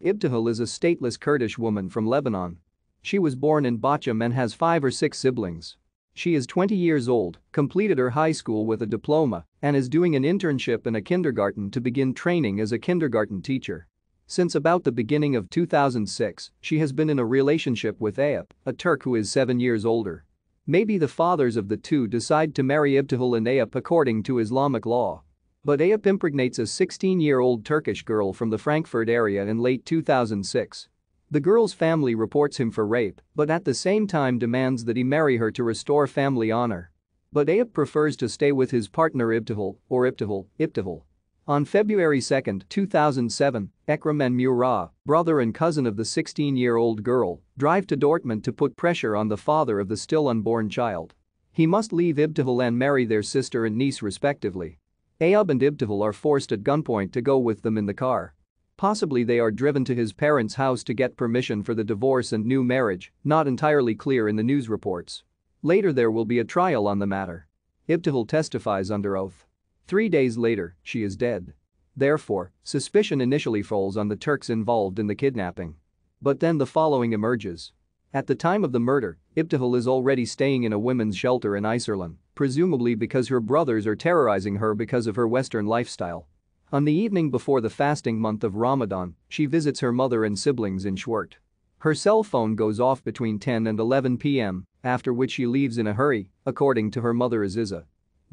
Ibtihal is a stateless Kurdish woman from Lebanon. She was born in Bacham and has 5 or 6 siblings. She is 20 years old, completed her high school with a diploma, and is doing an internship in a kindergarten to begin training as a kindergarten teacher. Since about the beginning of 2006, she has been in a relationship with Ayup, a Turk who is 7 years older. Maybe the fathers of the two decide to marry Ibtihal and Ayup according to Islamic law. But Ayup impregnates a 16-year-old Turkish girl from the Frankfurt area in late 2006. The girl's family reports him for rape, but at the same time demands that he marry her to restore family honor. But Ayup prefers to stay with his partner Ibtihal, or Ibtihal. On February 2, 2007, Ekrem and Murad, brother and cousin of the 16-year-old girl, drive to Dortmund to put pressure on the father of the still unborn child. He must leave Ibtihal and marry their sister and niece respectively. Ayub and Ibtihal are forced at gunpoint to go with them in the car. Possibly they are driven to his parents' house to get permission for the divorce and new marriage, not entirely clear in the news reports. Later there will be a trial on the matter. Ibtihal testifies under oath. 3 days later, she is dead. Therefore, suspicion initially falls on the Turks involved in the kidnapping. But then the following emerges. At the time of the murder, Ibtihal is already staying in a women's shelter in Iserlohn, presumably because her brothers are terrorizing her because of her Western lifestyle. On the evening before the fasting month of Ramadan, she visits her mother and siblings in Schwedt. Her cell phone goes off between 10 and 11 p.m., after which she leaves in a hurry, according to her mother Aziza.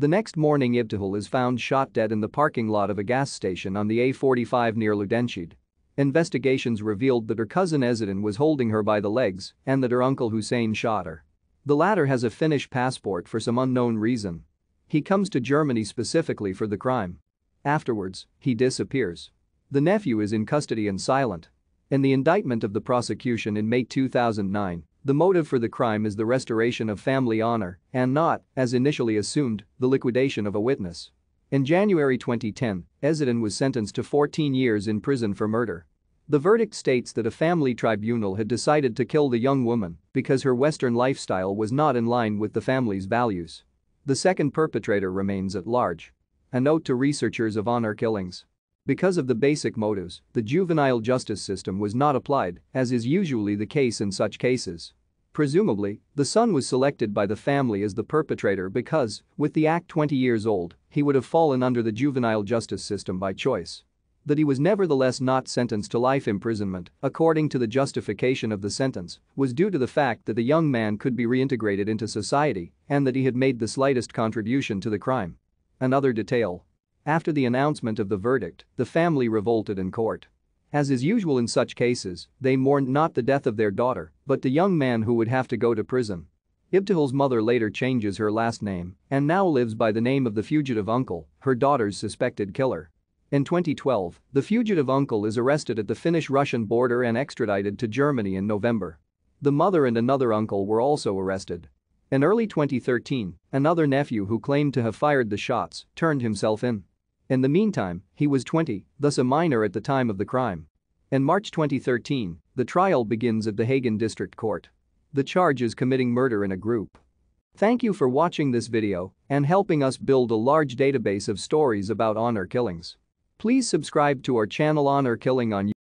The next morning Ibtihal is found shot dead in the parking lot of a gas station on the A45 near Ludenscheid. Investigations revealed that her cousin Ezedin was holding her by the legs and that her uncle Hussein shot her. The latter has a Finnish passport for some unknown reason. He comes to Germany specifically for the crime. Afterwards, he disappears. The nephew is in custody and silent. In the indictment of the prosecution in May 2009, the motive for the crime is the restoration of family honor and not, as initially assumed, the liquidation of a witness. In January 2010, Ezedin was sentenced to 14 years in prison for murder. The verdict states that a family tribunal had decided to kill the young woman because her Western lifestyle was not in line with the family's values. The second perpetrator remains at large. A note to researchers of honor killings. Because of the basic motives, the juvenile justice system was not applied, as is usually the case in such cases. Presumably, the son was selected by the family as the perpetrator because, with the act 20 years old, he would have fallen under the juvenile justice system by choice. That he was nevertheless not sentenced to life imprisonment, according to the justification of the sentence, was due to the fact that the young man could be reintegrated into society and that he had made the slightest contribution to the crime. Another detail. After the announcement of the verdict, the family revolted in court. As is usual in such cases, they mourned not the death of their daughter, but the young man who would have to go to prison. Ibtihal's mother later changes her last name and now lives by the name of the fugitive uncle, her daughter's suspected killer. In 2012, the fugitive uncle is arrested at the Finnish-Russian border and extradited to Germany in November. The mother and another uncle were also arrested. In early 2013, another nephew who claimed to have fired the shots turned himself in. In the meantime, he was 20, thus a minor at the time of the crime. In March 2013, the trial begins at the Hagen District Court. The charge is committing murder in a group. Thank you for watching this video and helping us build a large database of stories about honor killings. Please subscribe to our channel Honor Killing on YouTube.